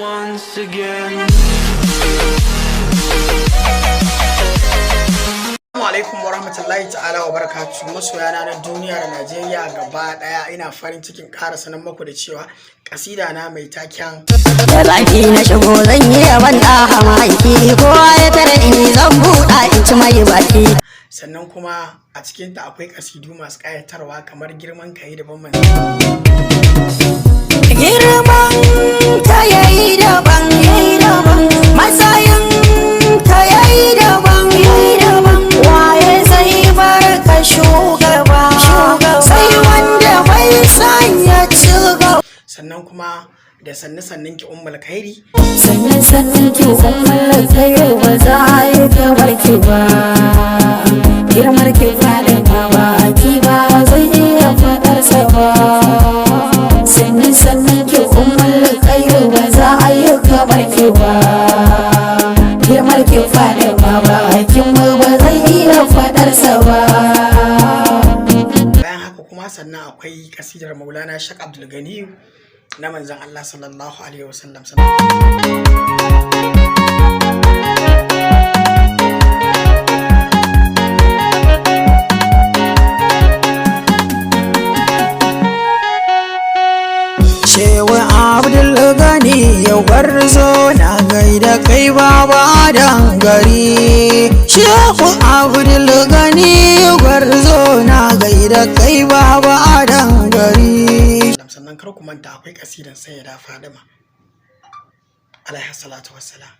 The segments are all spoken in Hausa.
once again. Assalamu alaikum warahmatullahi ta'ala wa barakatuhu. Masoyana na duniya da Najeriya gaba daya, ina farin cikin ƙara sanar muku da cewa kasida na mai taken da baki na shigo zan yi yaban da hamaiki, kowa ya tare ni zan buɗa in ci mai baki. Sannan kuma a cikinta akwai kasidu masu ƙayatarwa kamar girman kai da ban Girman ka yayi daban, matsayin ka yayi daban, waye zai bar ka shugaba, sai wanda bai sanya ci gaba. Sannan kuma da sannan ki ummul khairi, sannan ki ummul khairi, ba za a yi kamar ki ba, girmar ki faɗin ba ki ba zai iya faɗarsa ba. sannan ki ummul khairi, ba za a yi kamar ki ba, girmar ki faɗin ba kin ba zai iya faɗarsa ba. Bayan haka kuma sannan akwai kasidar Maulana Sheikh Abdul Ganiyu na manzon Allah sallallahu alaihi wasallam. Shehu Abdul Gani yau gwarzo na gaida kai baba dan gari. Shehu Abdul Gani yau gwarzo na gaida kai baba dan gari. Sannan kar ku manta akwai kasidan Sayyida Fadima alaiha salatu wassalam.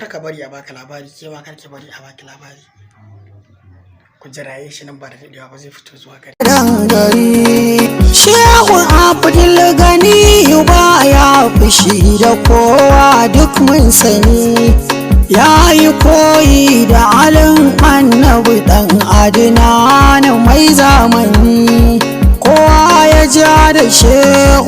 Ka bari a baka labari, ke ma karki bari a baki labari. Ku jiraye shi nan ba da daɗewa ba zai fito zuwa gari. Shehu Abdul Gani ba ya fushi da kowa duk mun sani, ya yi koyi da alin annabi dan Adnan mai zamani, kowa ya ja da shehu